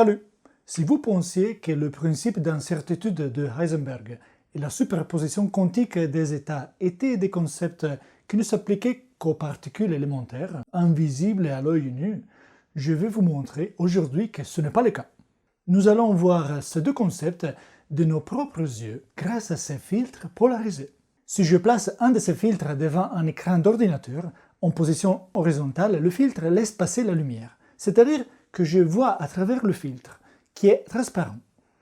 Salut! Si vous pensiez que le principe d'incertitude de Heisenberg et la superposition quantique des états étaient des concepts qui ne s'appliquaient qu'aux particules élémentaires, invisibles à l'œil nu, je vais vous montrer aujourd'hui que ce n'est pas le cas. Nous allons voir ces deux concepts de nos propres yeux grâce à ces filtres polarisés. Si je place un de ces filtres devant un écran d'ordinateur en position horizontale, le filtre laisse passer la lumière, c'est-à-dire que je vois à travers le filtre, qui est transparent.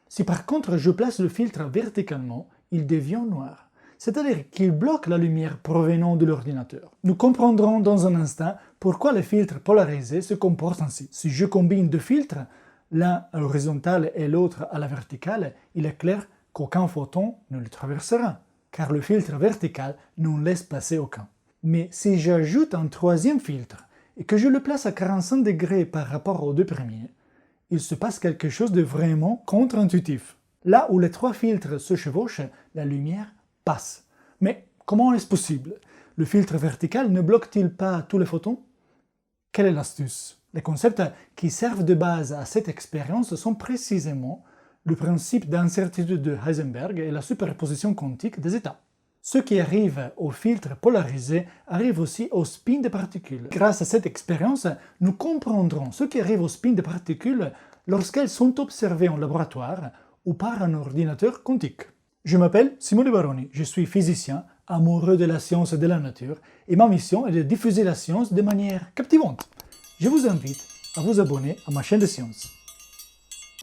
Si par contre je place le filtre verticalement, il devient noir, c'est-à-dire qu'il bloque la lumière provenant de l'ordinateur. Nous comprendrons dans un instant pourquoi les filtres polarisés se comportent ainsi. Si je combine deux filtres, l'un à l'horizontale et l'autre à la verticale, il est clair qu'aucun photon ne le traversera, car le filtre vertical n'en laisse passer aucun. Mais si j'ajoute un troisième filtre, et que je le place à 45 degrés par rapport aux deux premiers, il se passe quelque chose de vraiment contre-intuitif. Là où les trois filtres se chevauchent, la lumière passe. Mais comment est-ce possible? Le filtre vertical ne bloque-t-il pas tous les photons? Quelle est l'astuce? Les concepts qui servent de base à cette expérience sont précisément le principe d'incertitude de Heisenberg et la superposition quantique des états. Ce qui arrive au filtre polarisé arrive aussi au spin des particules. Grâce à cette expérience, nous comprendrons ce qui arrive au spin des particules lorsqu'elles sont observées en laboratoire ou par un ordinateur quantique. Je m'appelle Simone Baroni, je suis physicien, amoureux de la science et de la nature, et ma mission est de diffuser la science de manière captivante. Je vous invite à vous abonner à ma chaîne de science.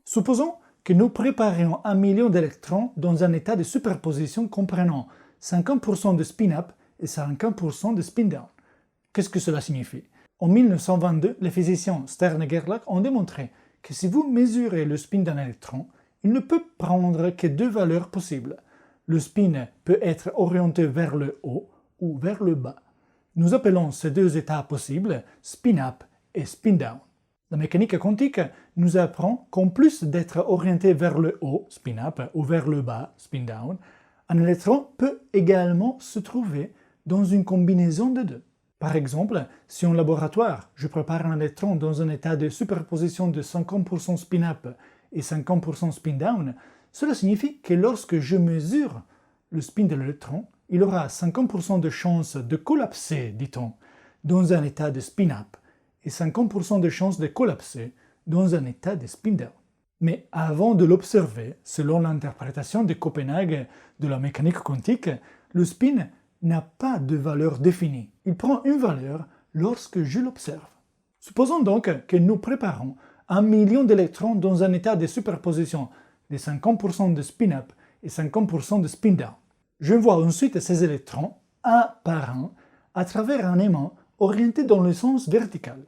Supposons que nous préparions 1 million d'électrons dans un état de superposition comprenant 50% de spin-up et 50% de spin-down. Qu'est-ce que cela signifie? En 1922, les physiciens Stern et Gerlach ont démontré que si vous mesurez le spin d'un électron, il ne peut prendre que deux valeurs possibles. Le spin peut être orienté vers le haut ou vers le bas. Nous appelons ces deux états possibles spin-up et spin-down. La mécanique quantique nous apprend qu'en plus d'être orienté vers le haut, spin-up, ou vers le bas, spin-down, un électron peut également se trouver dans une combinaison de deux. Par exemple, si en laboratoire, je prépare un électron dans un état de superposition de 50% spin-up et 50% spin-down, cela signifie que lorsque je mesure le spin de l'électron, il aura 50% de chances de collapser, dit-on, dans un état de spin-up et 50% de chances de collapser dans un état de spin-down. Mais avant de l'observer, selon l'interprétation de Copenhague de la mécanique quantique, le spin n'a pas de valeur définie. Il prend une valeur lorsque je l'observe. Supposons donc que nous préparons 1 million d'électrons dans un état de superposition de 50% de spin-up et 50% de spin-down. Je vois ensuite ces électrons, un par un, à travers un aimant orienté dans le sens vertical.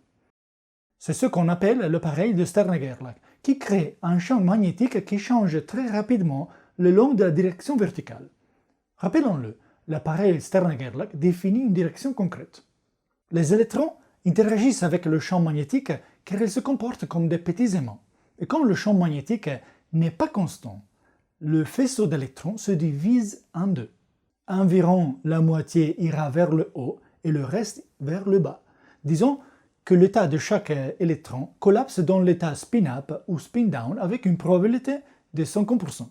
C'est ce qu'on appelle l'appareil de Stern-Gerlach, qui crée un champ magnétique qui change très rapidement le long de la direction verticale. Rappelons-le, l'appareil Stern-Gerlach définit une direction concrète. Les électrons interagissent avec le champ magnétique car ils se comportent comme des petits aimants. Et comme le champ magnétique n'est pas constant, le faisceau d'électrons se divise en deux. Environ la moitié ira vers le haut et le reste vers le bas. Disons que l'état de chaque électron collapse dans l'état spin-up ou spin-down avec une probabilité de 50%.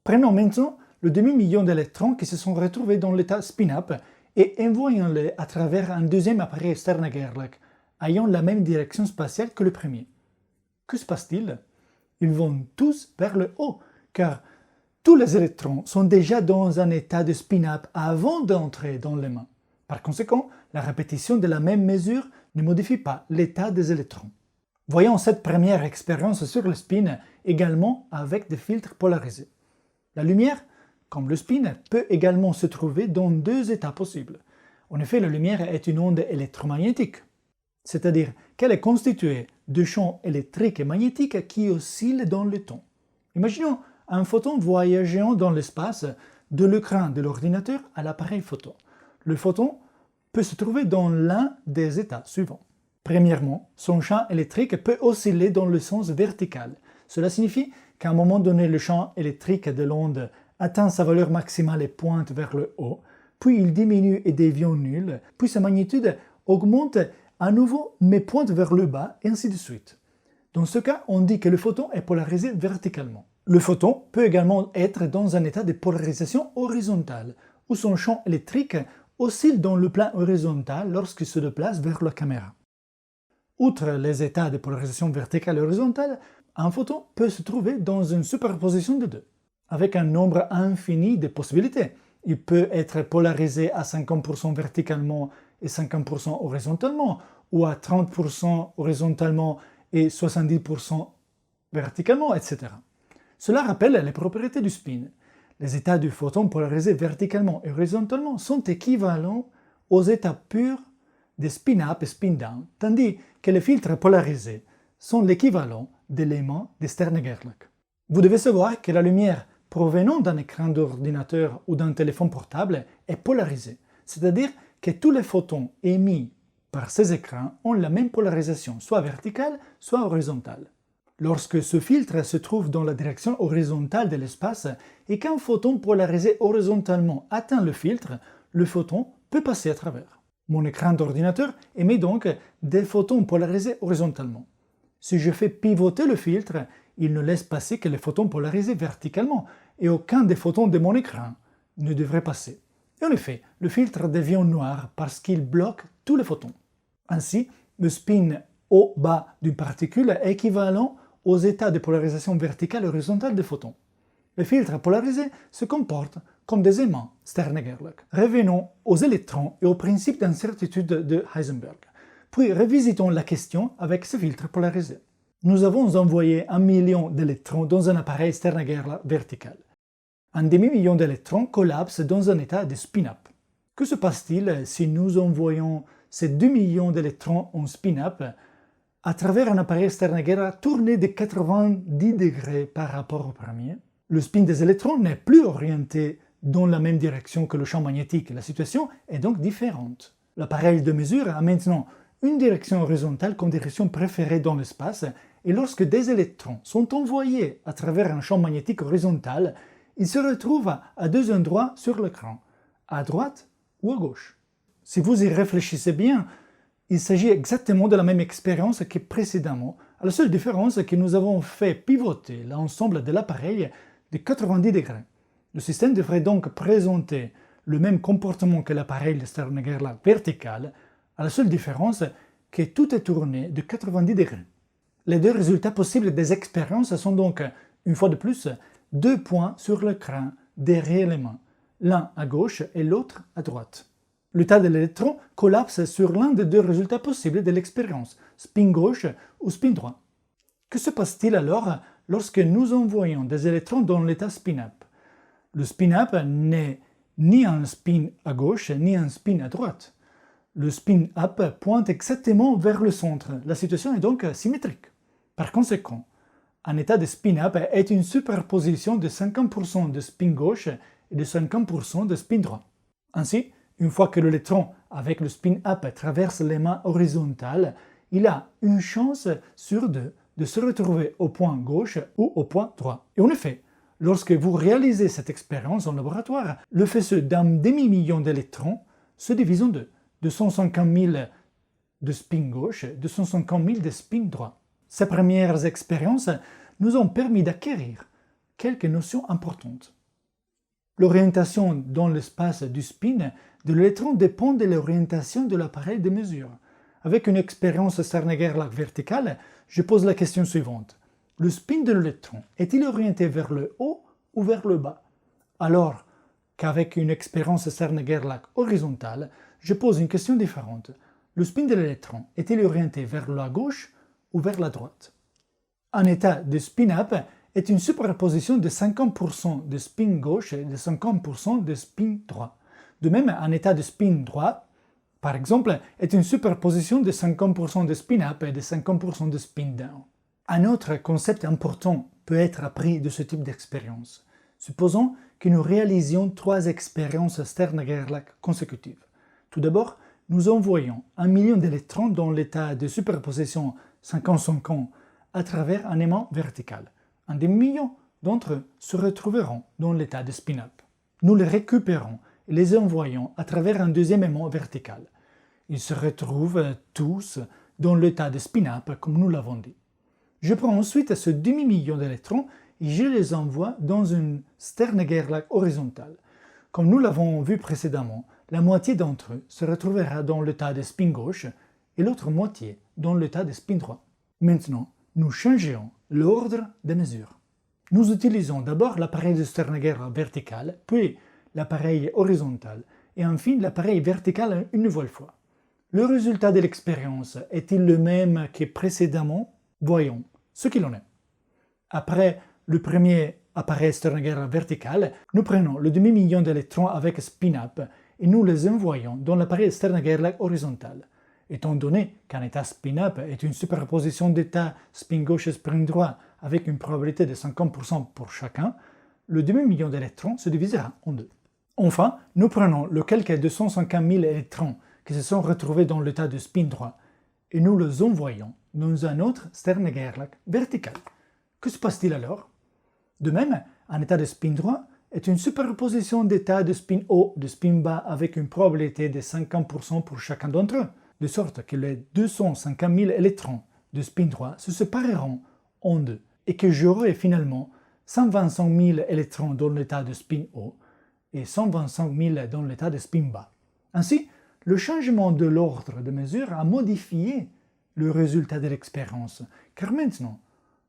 Prenons maintenant le demi-million d'électrons qui se sont retrouvés dans l'état spin-up et envoyons-les à travers un deuxième appareil Stern-Gerlach ayant la même direction spatiale que le premier. Que se passe-t-il? Ils vont tous vers le haut, car tous les électrons sont déjà dans un état de spin-up avant d'entrer dans l'aimant. Par conséquent, la répétition de la même mesure ne modifie pas l'état des électrons. Voyons cette première expérience sur le spin également avec des filtres polarisés. La lumière, comme le spin, peut également se trouver dans deux états possibles. En effet, la lumière est une onde électromagnétique, c'est-à-dire qu'elle est constituée de champs électriques et magnétiques qui oscillent dans le temps. Imaginons un photon voyageant dans l'espace de l'écran de l'ordinateur à l'appareil photo. Le photon peut se trouver dans l'un des états suivants. Premièrement, son champ électrique peut osciller dans le sens vertical. Cela signifie qu'à un moment donné, le champ électrique de l'onde atteint sa valeur maximale et pointe vers le haut, puis il diminue et devient nul, puis sa magnitude augmente à nouveau mais pointe vers le bas, et ainsi de suite. Dans ce cas, on dit que le photon est polarisé verticalement. Le photon peut également être dans un état de polarisation horizontale, où son champ électrique oscille dans le plan horizontal lorsqu'il se déplace vers la caméra. Outre les états de polarisation verticale et horizontale, un photon peut se trouver dans une superposition de deux, avec un nombre infini de possibilités. Il peut être polarisé à 50% verticalement et 50% horizontalement, ou à 30% horizontalement et 70% verticalement, etc. Cela rappelle les propriétés du spin. Les états du photon polarisés verticalement et horizontalement sont équivalents aux états purs des spin-up et spin-down, tandis que les filtres polarisés sont l'équivalent d'éléments de Stern-Gerlach. Vous devez savoir que la lumière provenant d'un écran d'ordinateur ou d'un téléphone portable est polarisée, c'est-à-dire que tous les photons émis par ces écrans ont la même polarisation, soit verticale, soit horizontale. Lorsque ce filtre se trouve dans la direction horizontale de l'espace et qu'un photon polarisé horizontalement atteint le filtre, le photon peut passer à travers. Mon écran d'ordinateur émet donc des photons polarisés horizontalement. Si je fais pivoter le filtre, il ne laisse passer que les photons polarisés verticalement et aucun des photons de mon écran ne devrait passer. Et en effet, le filtre devient noir parce qu'il bloque tous les photons. Ainsi, le spin haut-bas d'une particule est équivalent aux états de polarisation verticale et horizontale des photons. Les filtres polarisés se comportent comme des aimants Stern-Gerlach. Revenons aux électrons et au principe d'incertitude de Heisenberg. Puis revisitons la question avec ce filtre polarisé. Nous avons envoyé 1 million d'électrons dans un appareil Stern-Gerlach vertical. Un demi-million d'électrons collapsent dans un état de spin-up. Que se passe-t-il si nous envoyons ces 2 millions d'électrons en spin-up à travers un appareil Stern-Gerlach tourné de 90 degrés par rapport au premier? Le spin des électrons n'est plus orienté dans la même direction que le champ magnétique. La situation est donc différente. L'appareil de mesure a maintenant une direction horizontale comme direction préférée dans l'espace, et lorsque des électrons sont envoyés à travers un champ magnétique horizontal, ils se retrouvent à deux endroits sur l'écran, à droite ou à gauche. Si vous y réfléchissez bien, il s'agit exactement de la même expérience que précédemment, à la seule différence est que nous avons fait pivoter l'ensemble de l'appareil de 90 degrés. Le système devrait donc présenter le même comportement que l'appareil de Stern-Gerlach vertical, à la seule différence que tout est tourné de 90 degrés. Les deux résultats possibles des expériences sont donc, une fois de plus, deux points sur l'écran des réels éléments, l'un à gauche et l'autre à droite. Le tas de l'électron collapse sur l'un des deux résultats possibles de l'expérience, spin gauche ou spin droit. Que se passe-t-il alors lorsque nous envoyons des électrons dans l'état spin-up? Le spin-up n'est ni un spin à gauche ni un spin à droite. Le spin-up pointe exactement vers le centre. La situation est donc symétrique. Par conséquent, un état de spin-up est une superposition de 50% de spin gauche et de 50% de spin droit. Ainsi, une fois que l'électron avec le spin-up traverse l'aimant horizontal, il a une chance sur deux de se retrouver au point gauche ou au point droit. Et en effet, lorsque vous réalisez cette expérience en laboratoire, le faisceau d'un demi-million d'électrons se divise en deux, 250 000 de spin gauche et 250 000 de spin droit. Ces premières expériences nous ont permis d'acquérir quelques notions importantes. L'orientation dans l'espace du spin de l'électron dépend de l'orientation de l'appareil de mesure. Avec une expérience Stern-Gerlach verticale, je pose la question suivante. Le spin de l'électron est-il orienté vers le haut ou vers le bas? Alors qu'avec une expérience Stern-Gerlach horizontale, je pose une question différente. Le spin de l'électron est-il orienté vers la gauche ou vers la droite? Un état de spin-up est une superposition de 50% de spin gauche et de 50% de spin droit. De même, un état de spin droit, par exemple, est une superposition de 50% de spin-up et de 50% de spin-down. Un autre concept important peut être appris de ce type d'expérience. Supposons que nous réalisions 3 expériences Stern-Gerlach consécutives. Tout d'abord, nous envoyons 1 million d'électrons dans l'état de superposition 50-50 à travers un aimant vertical. Un demi-million d'entre eux se retrouveront dans l'état de spin-up. Nous les récupérons et les envoyons à travers un deuxième aimant vertical. Ils se retrouvent tous dans l'état de spin-up comme nous l'avons dit. Je prends ensuite ce demi-million d'électrons et je les envoie dans une Stern-Gerlach horizontale. Comme nous l'avons vu précédemment, la moitié d'entre eux se retrouvera dans l'état de spin gauche et l'autre moitié dans l'état de spin droit. Maintenant, nous changeons l'ordre des mesures. Nous utilisons d'abord l'appareil de Stern-Gerlach vertical, puis l'appareil horizontal, et enfin l'appareil vertical une nouvelle fois. Le résultat de l'expérience est-il le même que précédemment? Voyons ce qu'il en est. Après le premier appareil Stern-Gerlach vertical, nous prenons le demi-million d'électrons avec spin-up et nous les envoyons dans l'appareil Stern-Gerlach horizontal. Étant donné qu'un état spin-up est une superposition d'états spin gauche et spin droit avec une probabilité de 50% pour chacun, le demi-million d'électrons se divisera en deux. Enfin, nous prenons le quelques 250 000 électrons qui se sont retrouvés dans l'état de spin droit et nous les envoyons dans un autre Stern-Gerlach vertical. Que se passe-t-il alors? De même, un état de spin droit est une superposition d'états de spin haut, de spin bas avec une probabilité de 50% pour chacun d'entre eux, de sorte que les 250 000 électrons de spin droit se sépareront en deux et que j'aurai finalement 125 000 électrons dans l'état de spin haut et 125 000 dans l'état de spin bas. Ainsi, le changement de l'ordre de mesure a modifié le résultat de l'expérience, car maintenant,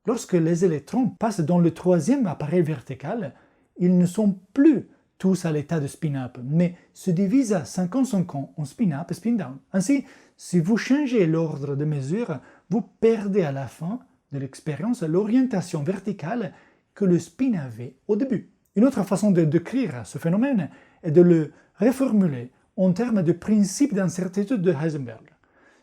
lorsque les électrons passent dans le troisième appareil vertical, ils ne sont plus tous à l'état de spin-up, mais se divisent à 50-50 en spin-up et spin-down. Ainsi, si vous changez l'ordre de mesure, vous perdez à la fin de l'expérience l'orientation verticale que le spin avait au début. Une autre façon de décrire ce phénomène est de le reformuler en termes de principe d'incertitude de Heisenberg.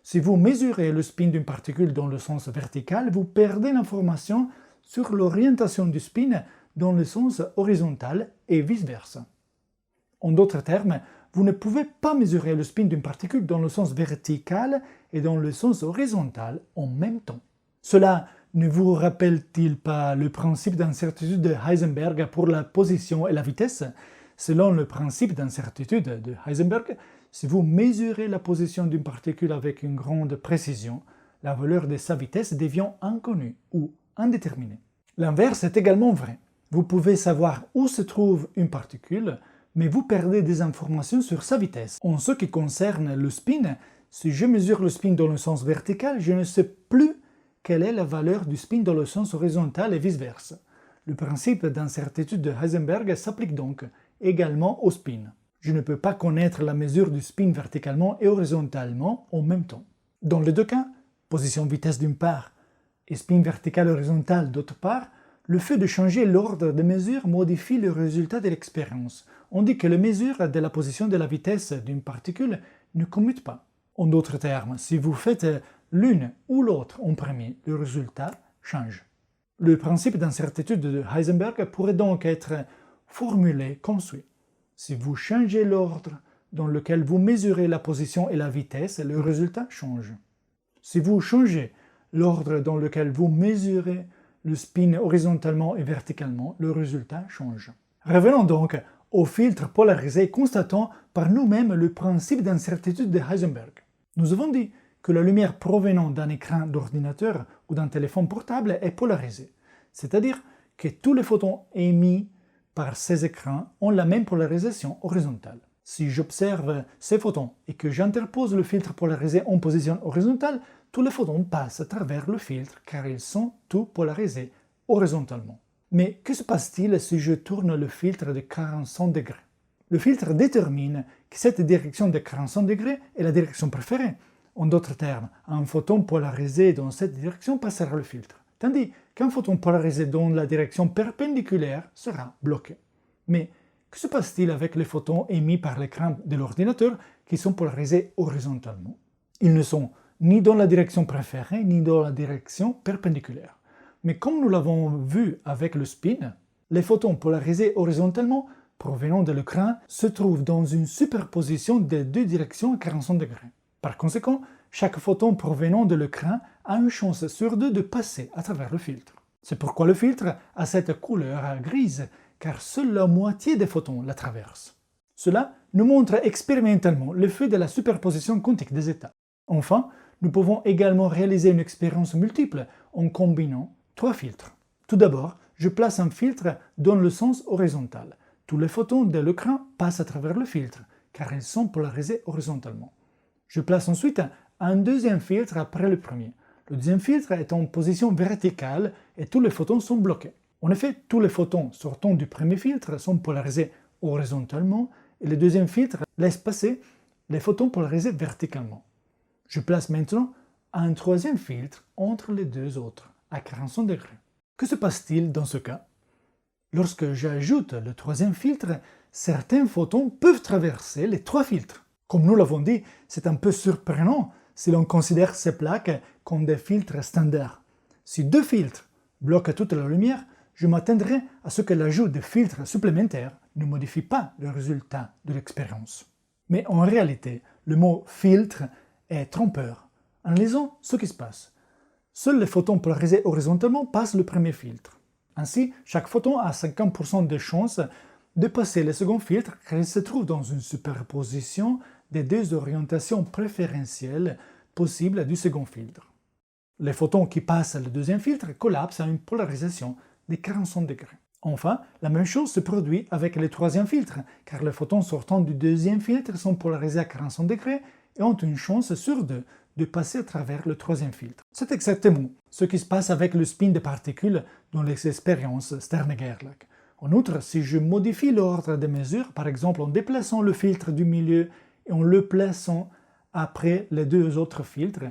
Si vous mesurez le spin d'une particule dans le sens vertical, vous perdez l'information sur l'orientation du spin dans le sens horizontal et vice-versa. En d'autres termes, vous ne pouvez pas mesurer le spin d'une particule dans le sens vertical et dans le sens horizontal en même temps. Cela ne vous rappelle-t-il pas le principe d'incertitude de Heisenberg pour la position et la vitesse? Selon le principe d'incertitude de Heisenberg, si vous mesurez la position d'une particule avec une grande précision, la valeur de sa vitesse devient inconnue ou indéterminée. L'inverse est également vrai. Vous pouvez savoir où se trouve une particule, mais vous perdez des informations sur sa vitesse. En ce qui concerne le spin, si je mesure le spin dans le sens vertical, je ne sais plus quelle est la valeur du spin dans le sens horizontal et vice-versa. Le principe d'incertitude de Heisenberg s'applique donc également au spin. Je ne peux pas connaître la mesure du spin verticalement et horizontalement en même temps. Dans les deux cas, position-vitesse d'une part et spin vertical-horizontal d'autre part, le fait de changer l'ordre de mesure modifie le résultat de l'expérience. On dit que la mesure de la position de la vitesse d'une particule ne commute pas. En d'autres termes, si vous faites l'une ou l'autre en premier, le résultat change. Le principe d'incertitude de Heisenberg pourrait donc être formulé comme suit. Si vous changez l'ordre dans lequel vous mesurez la position et la vitesse, le résultat change. Si vous changez l'ordre dans lequel vous mesurez le spin horizontalement et verticalement, le résultat change. Revenons donc au filtre polarisé et constatons par nous-mêmes le principe d'incertitude de Heisenberg. Nous avons dit que la lumière provenant d'un écran d'ordinateur ou d'un téléphone portable est polarisée, c'est-à-dire que tous les photons émis par ces écrans ont la même polarisation horizontale. Si j'observe ces photons et que j'interpose le filtre polarisé en position horizontale, tous les photons passent à travers le filtre car ils sont tous polarisés horizontalement. Mais que se passe-t-il si je tourne le filtre de 45 degrés? Le filtre détermine que cette direction de 45 degrés est la direction préférée. En d'autres termes, un photon polarisé dans cette direction passera le filtre, tandis qu'un photon polarisé dans la direction perpendiculaire sera bloqué. Mais que se passe-t-il avec les photons émis par l'écran de l'ordinateur qui sont polarisés horizontalement? Ils ne sont ni dans la direction préférée ni dans la direction perpendiculaire. Mais comme nous l'avons vu avec le spin, les photons polarisés horizontalement provenant de l'écran se trouvent dans une superposition des deux directions à 45 degrés. Par conséquent, chaque photon provenant de l'écran a une chance sur deux de passer à travers le filtre. C'est pourquoi le filtre a cette couleur grise, car seule la moitié des photons la traverse. Cela nous montre expérimentalement l'effet de la superposition quantique des états. Enfin, nous pouvons également réaliser une expérience multiple en combinant 3 filtres. Tout d'abord, je place un filtre dans le sens horizontal. Tous les photons de l'écran passent à travers le filtre, car ils sont polarisés horizontalement. Je place ensuite un deuxième filtre après le premier. Le deuxième filtre est en position verticale et tous les photons sont bloqués. En effet, tous les photons sortant du premier filtre sont polarisés horizontalement et le deuxième filtre laisse passer les photons polarisés verticalement. Je place maintenant un troisième filtre entre les deux autres, à 45 degrés. Que se passe-t-il dans ce cas? Lorsque j'ajoute le troisième filtre, certains photons peuvent traverser les 3 filtres. Comme nous l'avons dit, c'est un peu surprenant si l'on considère ces plaques comme des filtres standards. Si 2 filtres bloquent toute la lumière, je m'attendrai à ce que l'ajout de filtres supplémentaires ne modifie pas le résultat de l'expérience. Mais en réalité, le mot « filtre » est trompeur. Analysons ce qui se passe. Seuls les photons polarisés horizontalement passent le premier filtre. Ainsi, chaque photon a 50% de chances de passer le second filtre car il se trouve dans une superposition des 2 orientations préférentielles possibles du second filtre. Les photons qui passent le deuxième filtre collapsent à une polarisation de 45 degrés. Enfin, la même chose se produit avec le troisième filtre, car les photons sortant du deuxième filtre sont polarisés à 45 degrés et ont une chance sur 2 de passer à travers le troisième filtre. C'est exactement ce qui se passe avec le spin des particules dans les expériences Stern-Gerlach. En outre, si je modifie l'ordre des mesures, par exemple en déplaçant le filtre du milieu et en le plaçant après les 2 autres filtres,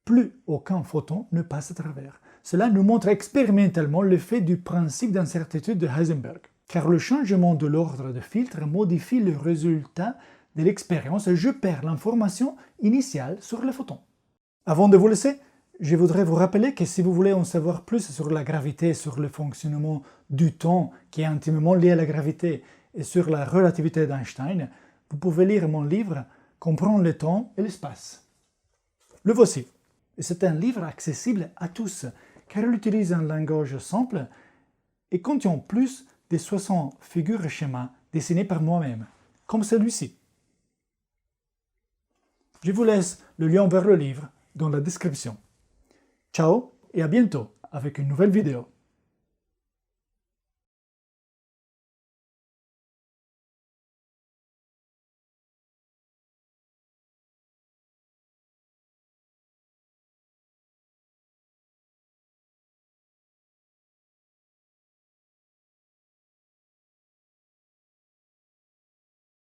plus aucun photon ne passe à travers. Cela nous montre expérimentalement l'effet du principe d'incertitude de Heisenberg, car le changement de l'ordre de filtre modifie le résultat de l'expérience et je perds l'information initiale sur les photons. Avant de vous laisser, je voudrais vous rappeler que si vous voulez en savoir plus sur la gravité, sur le fonctionnement du temps qui est intimement lié à la gravité et sur la relativité d'Einstein, vous pouvez lire mon livre « Comprendre le temps et l'espace ». Le voici. Et c'est un livre accessible à tous, car il utilise un langage simple et contient plus de 60 figures et schémas dessinés par moi-même, comme celui-ci. Je vous laisse le lien vers le livre dans la description. Ciao et à bientôt avec une nouvelle vidéo.